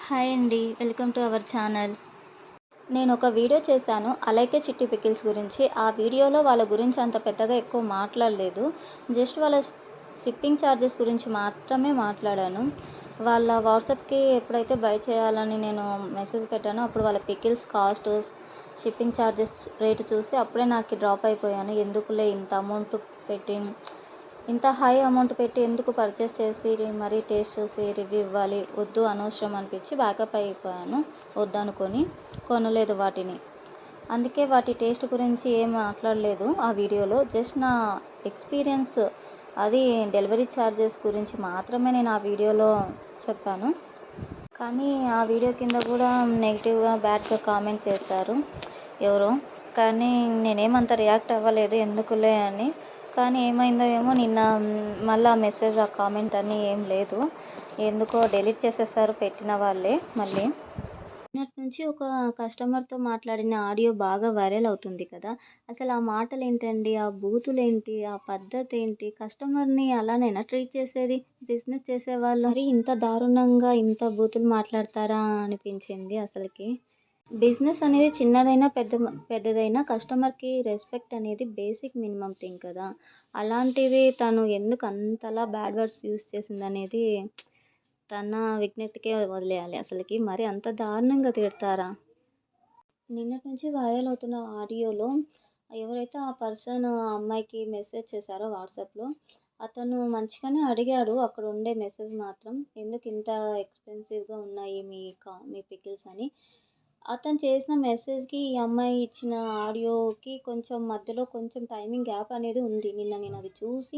Hi అండి. Welcome to our channel. నేను ఒక వీడియో చేశాను 'అలైకే చిట్టి పికిల్స్' గురించి. ఆ వీడియోలో వాళ్ళ గురించి అంత పెద్దగా ఎక్కువ మాట్లాడలేదు. జస్ట్ వాళ్ళ షిప్పింగ్ ఛార్జెస్ గురించి మాత్రమే మాట్లాడాను. వాళ్ళ వాట్సాప్‌కి ఎప్పుడైతే బై చేయాలని నేను మెసేజ్ పెట్టానో అప్పుడు వాళ్ళ pickles cost, shipping charges rate చూసి అప్పుడే నాకు డ్రాప్ అయిపోయాను. ఎందుకులే ఇంత అమౌంట్ పెట్టి ఇంత హై అమౌంట్ పెట్టి ఎందుకు పర్చేస్ చేసి మరీ టేస్ట్ చూసి రివ్యూ ఇవ్వాలి, వద్దు అనవసరం అనిపించి బ్యాకప్ అయిపోయాను. వద్దనుకొని కొనలేదు వాటిని. అందుకే వాటి టేస్ట్ గురించి ఏం మాట్లాడలేదు ఆ వీడియోలో. జస్ట్ నా ఎక్స్పీరియన్స్, అది డెలివరీ ఛార్జెస్ గురించి మాత్రమే నేను ఆ వీడియోలో చెప్పాను. కానీ ఆ వీడియో కింద కూడా నెగిటివ్గా బ్యాడ్గా కామెంట్ చేశారు ఎవరో. కానీ నేనేమంత రియాక్ట్ అవ్వలేదు, ఎందుకులే అని. కానీ ఏమైందో ఏమో నిన్న మళ్ళీ ఆ మెసేజ్, ఆ కామెంట్ అన్నీ ఏం లేదు, ఎందుకో డిలీట్ చేసేసారు పెట్టిన వాళ్ళే. మళ్ళీ నిన్నటి నుంచి ఒక కస్టమర్తో మాట్లాడిన ఆడియో బాగా వైరల్ అవుతుంది కదా. అసలు ఆ మాటలు ఏంటండి, ఆ బూతులేంటి, ఆ పద్ధతి ఏంటి, కస్టమర్ని అలానేనా ట్రీట్ చేసేది బిజినెస్ చేసేవాళ్ళు? మరి ఇంత దారుణంగా ఇంత బూతులు మాట్లాడతారా అనిపించింది అసలుకి. బిజినెస్ అనేది చిన్నదైనా పెద్దదైనా కస్టమర్కి రెస్పెక్ట్ అనేది బేసిక్ మినిమం థింగ్ కదా. అలాంటిది తను ఎందుకు అంతలా బ్యాడ్ వర్డ్స్ యూస్ చేసిందనేది తన విజ్ఞతకే వదిలేయాలి. అసలుకి మరి అంత దారుణంగా తిడతారా? నిన్నటి నుంచి వైరల్ అవుతున్న ఆడియోలో ఎవరైతే ఆ పర్సన్ ఆ అమ్మాయికి మెసేజ్ చేశారో వాట్సాప్లో, అతను మంచిగానే అడిగాడు అక్కడ ఉండే మెసేజ్ మాత్రం, ఎందుకు ఇంత ఎక్స్పెన్సివ్గా ఉన్నాయి మీ పికిల్స్ అని. అతను చేసిన మెసేజ్కి ఈ అమ్మాయి ఇచ్చిన ఆడియోకి కొంచెం మధ్యలో కొంచెం టైమింగ్ గ్యాప్ అనేది ఉంది. నేను అది చూసి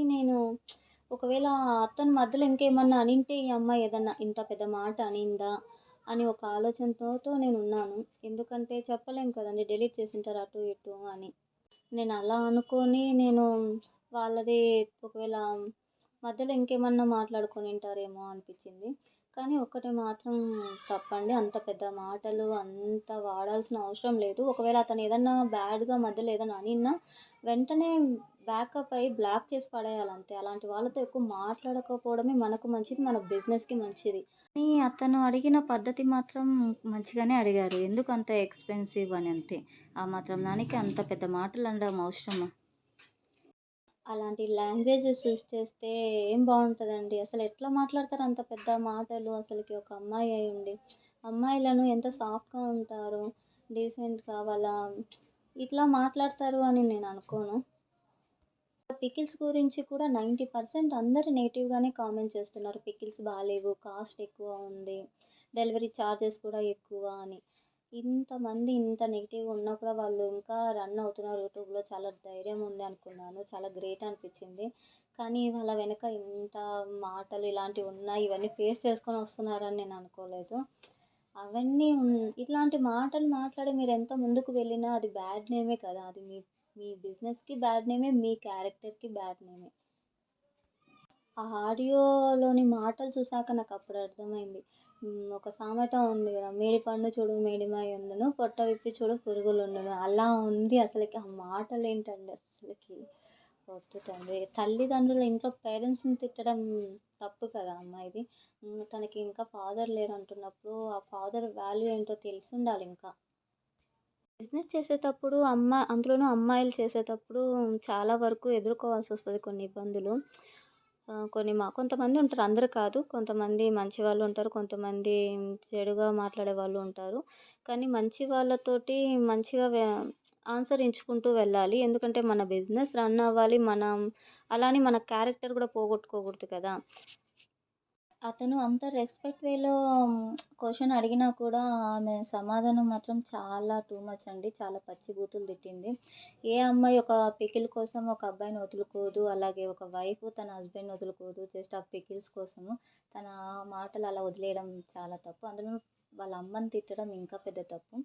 ఒకవేళ అతను మధ్యలో ఇంకేమన్నా అనింటే ఈ అమ్మాయి ఏదన్నా ఇంత పెద్ద మాట అనిందా అని ఒక ఆలోచనతో నేనున్నాను. ఎందుకంటే చెప్పలేం కదండీ, డిలీట్ చేసుంటారు అటు ఇటు అని. నేను అలా అనుకోని వాళ్ళది ఒకవేళ మధ్యలో ఇంకేమన్నా మాట్లాడుకొనింటారేమో అనిపించింది. కానీ ఒక్కటి మాత్రం తప్పండి. అంత పెద్ద మాటలు అంత వాడాల్సిన అవసరం లేదు. ఒకవేళ అతను ఏదన్నా బ్యాడ్‌గా మధ్యలో ఏదన్నా అనినా వెంటనే బ్యాకప్ అయ్యి బ్లాక్ చేసి పడేయాలంతే. అలాంటి వాళ్ళతో ఎక్కువ మాట్లాడకపోవడమే మనకు మంచిది, మన బిజినెస్‌కి మంచిది. కానీ అతను అడిగిన పద్ధతి మాత్రం మంచిగానే అడిగారు. ఎందుకు అంత ఎక్స్‌పెన్సివ్ అని అంతే. ఆ మాత్రం దానికి అంత పెద్ద మాటలు అనడం అవసరమా? అలాంటి లాంగ్వేజెస్ యూజ్ చేస్తే ఏం బావుంటదండి. అసలు ఎట్లా మాట్లాడతారు అంత పెద్ద మాటలు అసలకి, ఒక అమ్మాయి అయ్యుండి. అమ్మాయిలను ఎంత సాఫ్ట్‌గా ఉంటారో, డీసెంట్‌గా ఇట్లా మాట్లాడతారు అని నేను అనుకోను. పికిల్స్ గురించి కూడా 90% అందరూ నెగెటివ్‌గానే కామెంట్ చేస్తున్నారు. పికిల్స్ బాలేవు, కాస్ట్ ఎక్కువ ఉంది, డెలివరీ ఛార్జెస్ కూడా ఎక్కువ అని. ఇంతమంది ఇంత నెగెటివ్‌గా ఉన్నా కూడా వాళ్ళు ఇంకా రన్ అవుతున్నారు యూట్యూబ్‌లో. చాలా ధైర్యం ఉంది అనుకున్నాను. చాలా గ్రేట్ అనిపించింది. కానీ వాళ్ళ వెనక ఇంత మాటలు ఇలాంటివి ఉన్నాయి, ఇవన్నీ ఫేస్ చేసుకొని వస్తున్నారని నేను అనుకోలేదు. అవన్నీ ఇట్లాంటి మాటలు మాట్లాడి మీరెంత ముందుకు వెళ్ళినా అది బ్యాడ్ నేమే కదా. అది మీ మీ బిజినెస్‌కి బ్యాడ్ నేమే, మీ క్యారెక్టర్‌కి బ్యాడ్ నేమే. ఆ ఆడియోలోని మాటలు చూసాక నాకప్పుడు అర్థమైంది. ఒక సామెత ఉంది గదా, మేడి పండు చూడు మేడిమై ఉండును, పొట్ట విప్పి చూడు పురుగులుండును. అలా ఉంది అసలకి. ఆ మాటలేంటండి అస్సలకి. వద్దు తండ్రి. తల్లిదండ్రులు ఇంట్లో పేరెంట్స్‌ని తిట్టడం తప్పు కదా అమ్మాయిది. తనకి ఇంకా ఫాదర్ లేరంటున్నప్పుడు ఆ ఫాదర్ వాల్యూ ఏంటో తెలిసుండాలింకా. బిజినెస్ చేసేటప్పుడు అందులోనూ అమ్మాయిలు చేసేటప్పుడు చాలా వరకు ఎదుర్కోవాల్సొస్తది కొన్ని ఇబ్బందులు. కొంతమంది ఉంటారు, అందరూ కాదు. కొంతమంది మంచి వాళ్ళు ఉంటారు, కొంతమంది చెడుగా మాట్లాడే వాళ్ళు ఉంటారు. కానీ మంచి వాళ్ళతోటి మంచిగా ఆన్సర్ ఇచ్చుకుంటూ వెళ్ళాలి. ఎందుకంటే మన బిజినెస్ రన్ అవ్వాలి. అలా అని మన క్యారెక్టర్ కూడా పోగొట్టుకోకూడదు కదా. అతను అంత రెస్పెక్ట్ వేలో క్వెషన్ అడిగినా కూడా ఆమె సమాధానం మాత్రం చాలా టూ మచ్ అండి. చాలా పచ్చి బూతులు తిట్టింది. ఏ అమ్మాయి ఒక పికిల్ కోసం ఒక అబ్బాయిని వదులుకోదు. అలాగే ఒక వైఫ్ తన హస్బెండ్‌ని వదులుకోదు. జస్ట్ ఆ పికిల్స్ కోసము. తన మాటలు అలా వదిలేయడం చాలా తప్పు. అందులోను వాళ్ళ అమ్మని తిట్టడం ఇంకా పెద్ద తప్పు.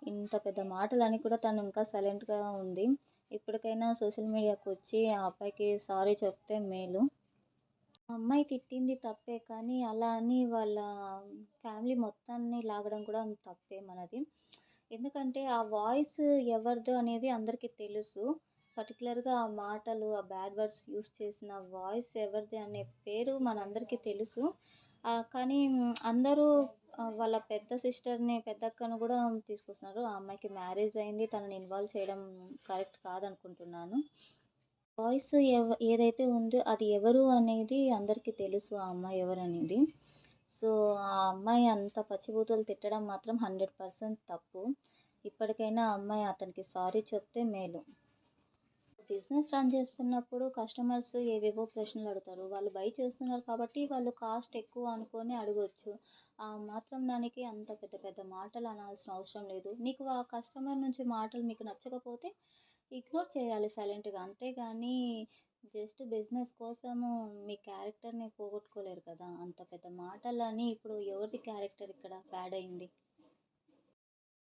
ఇంత పెద్ద మాటలని కూడా తను ఇంకా సైలెంట్‌గా ఉంది. ఇప్పటికైనా సోషల్ మీడియాకొచ్చి ఆ అబ్బాయికి సారీ చెప్తే మేలు. ఆ అమ్మాయి తిట్టింది తప్పే, కానీ అలా అని వాళ్ళ ఫ్యామిలీ మొత్తాన్ని లాగడం కూడా తప్పే మనది. ఎందుకంటే ఆ వాయిస్ ఎవరిదో అనేది అందరికీ తెలుసు. పర్టిక్యులర్‌గా ఆ మాటలు, ఆ బ్యాడ్ వర్డ్స్ యూజ్ చేసిన వాయిస్ ఎవరిది అనే పేరు మనందరికీ తెలుసు. కానీ అందరూ వాళ్ళ పెద్ద సిస్టర్‌ని, పెద్దక్కను గూడా తీసుకొస్తున్నారు. ఆ అమ్మాయికి మ్యారేజ్ అయింది. తనని ఇన్వాల్వ్ చేయడం కరెక్ట్ కాదనుకుంటున్నాను. వాయిస్ ఏదైతే ఉందో అది ఎవరు అనేది అందరికీ తెలుసు ఆ అమ్మాయి ఎవరనేది. సో, ఆ అమ్మాయి అంత పచ్చిబూతులు తిట్టడం మాత్రం 100% తప్పు. ఇప్పటికైనా ఆ అమ్మాయి అతనికి సారీ చెప్తే మేలు. బిజినెస్ రన్ చేస్తున్నప్పుడు కస్టమర్స్ ఏవేవో ప్రశ్నలు అడుగుతారు. వాళ్ళు బై చేస్తున్నారు కాబట్టి వాళ్ళు కాస్ట్ ఎక్కువ అనుకోని అడగొచ్చు. ఆ మాత్రం దానికి అంత పెద్ద పెద్ద మాటలు అనాల్సిన అవసరం లేదు. నీకు ఆ కస్టమర్ నుంచి మాటలు మీకు నచ్చకపోతే ఇగ్నోర్ చేయాలి సైలెంట్‌గా. అంతేగాని జస్ట్ బిజినెస్ కోసము మీ క్యారెక్టర్‌ని పోగొట్టుకోలేరు కదా! అంత పెద్ద మాటలని ఇప్పుడు ఎవరిది క్యారెక్టర్ ఇక్కడ బ్యాడ్ అయింది?